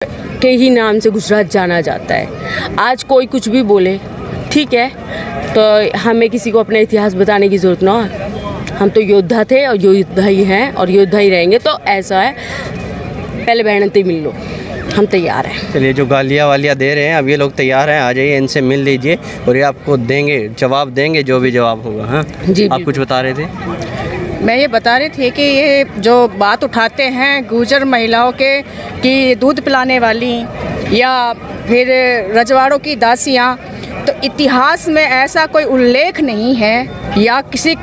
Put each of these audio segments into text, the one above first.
के ही नाम से गुजरात जाना जाता है। आज कोई कुछ भी बोले, ठीक है, तो हमें किसी को अपना इतिहास बताने की ज़रूरत ना है। हम तो योद्धा थे और योद्धा ही हैं और योद्धा ही रहेंगे। तो ऐसा है, पहले बहन से मिल लो, हम तैयार हैं। चलिए, जो गालियाँ वालियाँ दे रहे हैं अब ये लोग तैयार हैं, आ जाइए, इनसे मिल लीजिए और ये आपको देंगे, जवाब देंगे, जो भी जवाब होगा। हाँ जी, आप कुछ बता रहे थे? मैं ये बता रही थी कि ये जो बात उठाते हैं गुर्जर महिलाओं के कि दूध पिलाने वाली या फिर रजवाड़ों की दासियाँ, तो इतिहास में ऐसा कोई उल्लेख नहीं है या किसी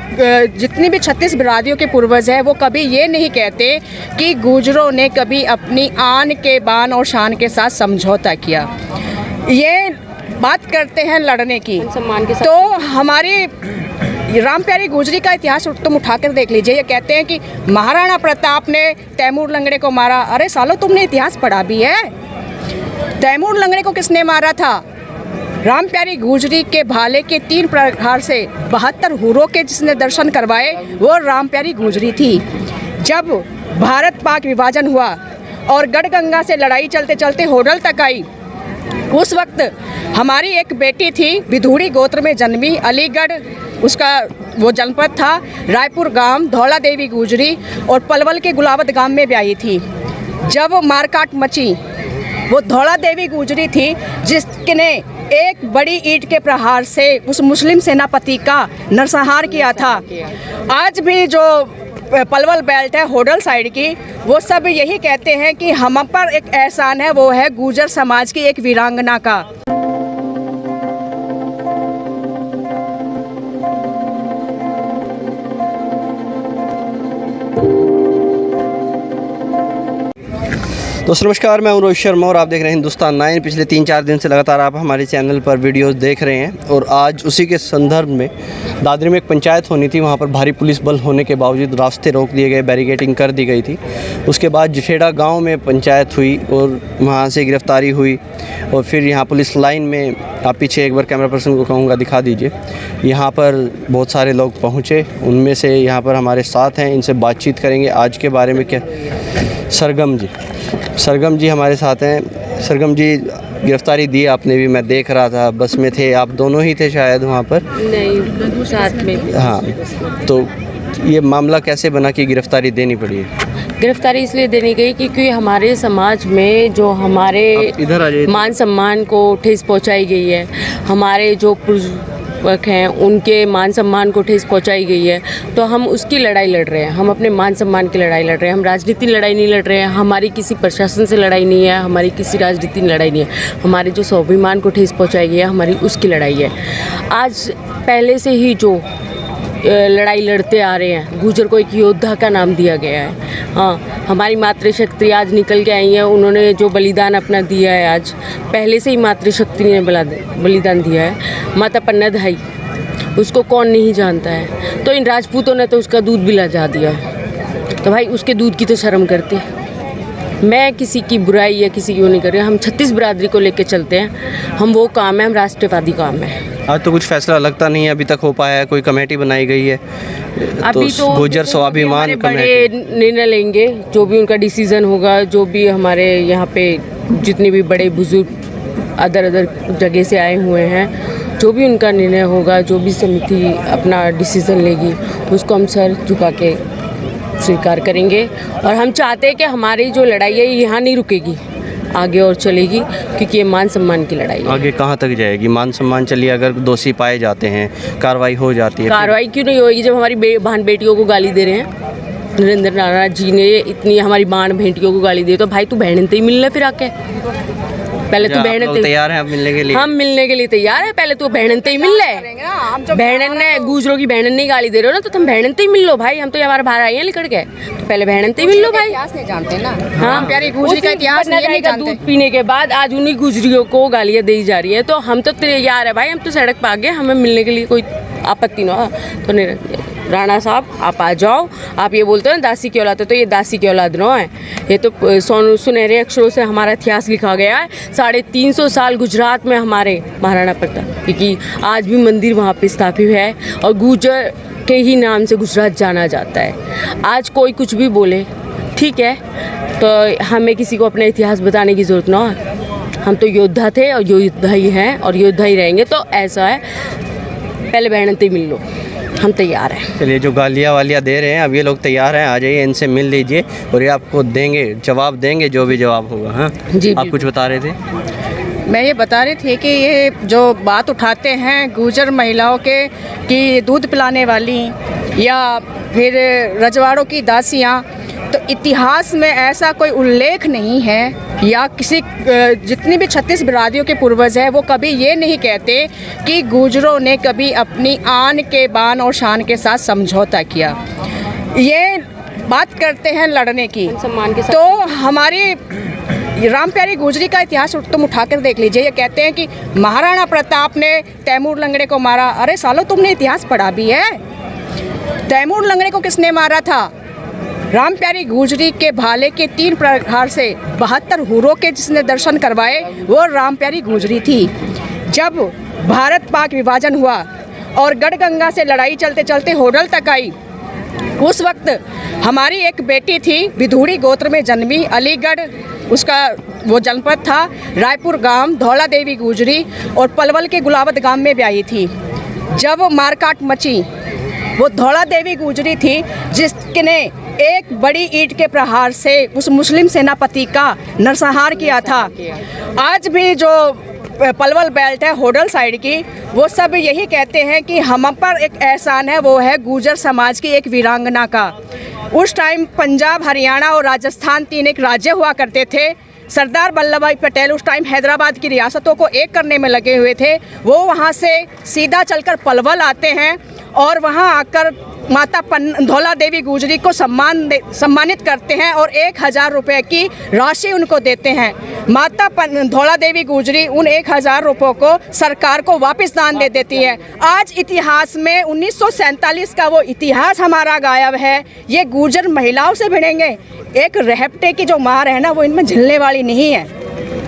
जितनी भी 36 बिरादरियों के पूर्वज हैं वो कभी ये नहीं कहते कि गुर्जरों ने कभी अपनी आन के बान और शान के साथ समझौता किया। ये बात करते हैं लड़ने की, सम्मान के साथ। तो हमारी राम प्यारी गुजरी का इतिहास तुम उठाकर देख लीजिए। ये कहते हैं कि महाराणा प्रताप ने तैमूर लंगड़े को मारा। अरे सालो, तुमने इतिहास पढ़ा भी है? तैमूर लंगड़े को किसने मारा था? राम प्यारी गुजरी के भाले के 3 प्रहार से 72 हुरों के जिसने दर्शन करवाए वो राम प्यारी गुजरी थी। जब भारत पाक विभाजन हुआ और गढ़गंगा से लड़ाई चलते चलते होडल तक आई, उस वक्त हमारी एक बेटी थी, विधूड़ी गोत्र में जन्मी, अलीगढ़ उसका वो जनपद था, रायपुर गांव, धौला देवी गुजरी, और पलवल के गुलावत गांव में ब्याही थी। जब मारकाट मची, वो धौला देवी गुजरी थी जिसने एक बड़ी ईंट के प्रहार से उस मुस्लिम सेनापति का नरसंहार किया था। आज भी जो पलवल बेल्ट है होडल साइड की, वो सब यही कहते हैं कि हम पर एक एहसान है, वो है गुर्जर समाज की एक वीरांगना का। दोस्तों नमस्कार, मैं हूं रोहित शर्मा और आप देख रहे हैं हिंदुस्तान 9। पिछले 3-4 दिन से लगातार आप हमारे चैनल पर वीडियोस देख रहे हैं और आज उसी के संदर्भ में दादरी में एक पंचायत होनी थी। वहां पर भारी पुलिस बल होने के बावजूद रास्ते रोक दिए गए, बैरिकेडिंग कर दी गई थी। उसके बाद जशेड़ा गाँव में पंचायत हुई और वहाँ से गिरफ्तारी हुई और फिर यहाँ पुलिस लाइन में, आप पीछे एक बार कैमरा पर्सन को कहूँगा दिखा दीजिए, यहाँ पर बहुत सारे लोग पहुँचे। उनमें से यहाँ पर हमारे साथ हैं, इनसे बातचीत करेंगे आज के बारे में। क्या सरगम जी हमारे साथ हैं। सरगम जी, गिरफ्तारी दी आपने भी, मैं देख रहा था, बस में थे आप, दोनों ही थे शायद वहाँ पर? नहीं, साथ में। हाँ, तो ये मामला कैसे बना कि गिरफ्तारी देनी पड़ी है? गिरफ्तारी इसलिए देनी गई क्योंकि हमारे समाज में जो हमारे इधर आ जाइए, मान सम्मान को ठेस पहुंचाई गई है, हमारे जो पूर्वज हैं उनके मान सम्मान को ठेस पहुंचाई गई है, तो हम उसकी लड़ाई लड़ रहे हैं। हम अपने मान सम्मान की लड़ाई लड़ रहे हैं। हम राजनीति लड़ाई नहीं लड़ रहे हैं, हमारी किसी प्रशासन से लड़ाई नहीं है, हमारी किसी राजनीति लड़ाई नहीं है। हमारे जो स्वाभिमान को ठेस पहुंचाई गई है, हमारी उसकी लड़ाई है। आज पहले से ही जो लड़ाई लड़ते आ रहे हैं, गुर्जर को एक योद्धा का नाम दिया गया है। हाँ, हमारी मातृशक्ति आज निकल के आई है, उन्होंने जो बलिदान अपना दिया है, आज पहले से ही मातृशक्ति ने बलिदान दिया है। माता पन्नाधाई, उसको कौन नहीं जानता है? तो इन राजपूतों ने तो उसका दूध भी लजा दिया, तो भाई उसके दूध की तो शर्म करते। मैं किसी की बुराई या किसी की वो नहीं कर रही। हम 36 बिरादरी को लेकर चलते हैं, हम वो काम है, हम राष्ट्रवादी काम है। आज तो कुछ फैसला लगता नहीं है अभी तक हो पाया है, कोई कमेटी बनाई गई है अभी तो गुर्जर स्वाभिमान बड़े निर्णय लेंगे, जो भी उनका डिसीजन होगा, जो भी हमारे यहाँ पे जितने भी बड़े बुजुर्ग अदर जगह से आए हुए हैं, जो भी उनका निर्णय होगा, जो भी समिति अपना डिसीजन लेगी, उसको हम सर झुका के स्वीकार करेंगे। और हम चाहते हैं कि हमारी जो लड़ाई है यहाँ नहीं रुकेगी, आगे और चलेगी, क्योंकि ये मान सम्मान की लड़ाई है। आगे कहाँ तक जाएगी? मान सम्मान चलिए, अगर दोषी पाए जाते हैं, कार्रवाई हो जाती है। कार्रवाई क्यों नहीं होगी? जब हमारी बहन बेटियों को गाली दे रहे हैं, नरेंद्र नारायण जी ने इतनी हमारी बहन बेटियों को गाली दी, तो भाई तू बहन से ही मिल ले फिर आके। पहले तू बहन तैयार है मिलने के लिए? हम मिलने के लिए तैयार है, पहले तू बहन से ही मिल ले। बहन ने, गुजरों की बहन नहीं गाली दे रहे हो ना, तो तुम बहन से ही मिल लो भाई। हम तो हमारे भाई हैं लिखड़ के, तो पहले बहन से ही मिल लो भाई। इतिहास नहीं जानते ना, हाँ, प्यारी गुजरी का इतिहास नहीं जानते। दूध पीने के बाद आज उन्हीं गुजरियों को गालियाँ दी जा रही है, तो हम तो तैयार है भाई, हम तो सड़क पर आ गए, हमें मिलने के लिए कोई आपत्ति ना हो। तो नहीं, राणा साहब आप आ जाओ। आप ये बोलते हो ना दासी की औलाद है, तो ये दासी की औलाद ना है, ये तो सुनहरे अक्षरों से हमारा इतिहास लिखा गया है। 350 साल गुजरात में हमारे महाराणा प्रताप, क्योंकि आज भी मंदिर वहाँ पे स्थापित है और गुर्जर के ही नाम से गुजरात जाना जाता है। आज कोई कुछ भी बोले, ठीक है, तो हमें किसी को अपना इतिहास बताने की ज़रूरत ना है। हम तो योद्धा थे और योद्धा ही हैं और योद्धा ही रहेंगे। तो ऐसा है, पहले बहनते मिल लो, हम तैयार हैं। चलिए, जो गालियाँ वालियाँ दे रहे हैं अब ये लोग तैयार हैं, आ जाइए, इनसे मिल लीजिए और ये आपको देंगे, जवाब देंगे, जो भी जवाब होगा। हाँ जी, आप कुछ बता रहे थे? मैं ये बता रही थी कि ये जो बात उठाते हैं गुर्जर महिलाओं के कि दूध पिलाने वाली या फिर रजवाड़ों की दासियाँ, तो इतिहास में ऐसा कोई उल्लेख नहीं है या किसी जितनी भी 36 बिरादरियों के पूर्वज हैं वो कभी ये नहीं कहते कि गुर्जरों ने कभी अपनी आन के बान और शान के साथ समझौता किया। ये बात करते हैं लड़ने की, सम्मान के साथ। तो हमारी राम प्यारी गुजरी का इतिहास तुम उठाकर देख लीजिए। ये कहते हैं कि महाराणा प्रताप ने तैमूर लंगड़े को मारा। अरे सालो, तुमने इतिहास पढ़ा भी है? तैमूर लंगड़े को किसने मारा था? राम प्यारी गुजरी के भाले के 3 प्रहार से 72 हुरों के जिसने दर्शन करवाए वो राम प्यारी गुजरी थी। जब भारत पाक विभाजन हुआ और गढ़गंगा से लड़ाई चलते चलते होडल तक आई, उस वक्त हमारी एक बेटी थी, विधूड़ी गोत्र में जन्मी, अलीगढ़ उसका वो जनपद था, रायपुर गांव, धौला देवी गुजरी, और पलवल के गुलावत गांव में ब्याही थी। जब मारकाट मची, वो धौला देवी गुजरी थी जिसने एक बड़ी ईंट के प्रहार से उस मुस्लिम सेनापति का नरसंहार किया था। आज भी जो पलवल बेल्ट है होडल साइड की, वो सब यही कहते हैं कि हम पर एक एहसान है, वो है गुर्जर समाज की एक वीरांगना का। उस टाइम पंजाब, हरियाणा और राजस्थान 3 एक राज्य हुआ करते थे। सरदार वल्लभ भाई पटेल उस टाइम हैदराबाद की रियासतों को एक करने में लगे हुए थे। वो वहाँ से सीधा चलकर पलवल आते हैं और वहाँ आकर माता धौला देवी गुजरी को सम्मानित करते हैं और 1000 रुपये की राशि उनको देते हैं। माता धौला देवी गुजरी उन 1000 रुपयों को सरकार को वापस दान दे देती है। आज इतिहास में 1947 का वो इतिहास हमारा गायब है। ये गुर्जर महिलाओं से भिड़ेंगे। एक रहपटे की जो मार है ना, वो इनमें झिलने वाली नहीं है।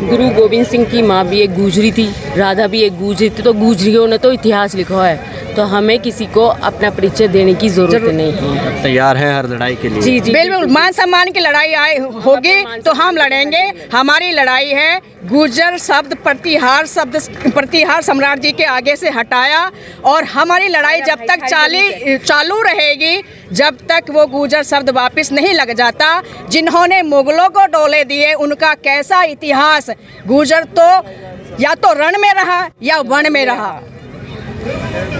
गुरु गोविंद सिंह की माँ भी एक गुजरी थी, राधा भी एक गुजरी थी, तो गुजरियों ने तो इतिहास लिखा है। तो हमें किसी को अपना परिचय देने की जरूरत नहीं है। तैयार हैं हर लड़ाई के लिए? जी जी, बिल्कुल। मान सम्मान की लड़ाई होगी तो हम लड़ेंगे। हमारी लड़ाई है गुर्जर शब्द प्रतिहार सम्राट जी के आगे से हटाया, और हमारी लड़ाई जब तक चालू रहेगी, जब तक वो गुर्जर शब्द वापस नहीं लग जाता। जिन्होंने मुगलों को डोले दिए, उनका कैसा इतिहास। गुर्जर तो या तो रण में रहा या वन में रहा।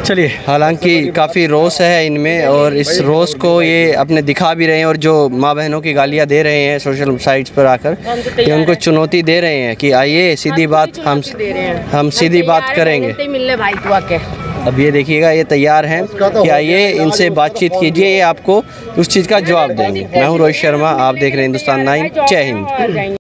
चलिए, हालांकि काफ़ी रोष है इनमें और इस रोष को ये अपने दिखा भी रहे हैं, और जो माँ बहनों की गालियाँ दे रहे हैं सोशल साइट्स पर आकर, ये उनको चुनौती दे रहे हैं कि आइए सीधी बात, हम सीधी बात करेंगे। मिलने भाई को आके अब ये देखिएगा, ये तैयार हैं कि आइए इनसे बातचीत कीजिए, ये आपको उस चीज़ का जवाब देंगे। मैं हूँ रोहित शर्मा, आप देख रहे हैं हिंदुस्तान 9। जय हिंद।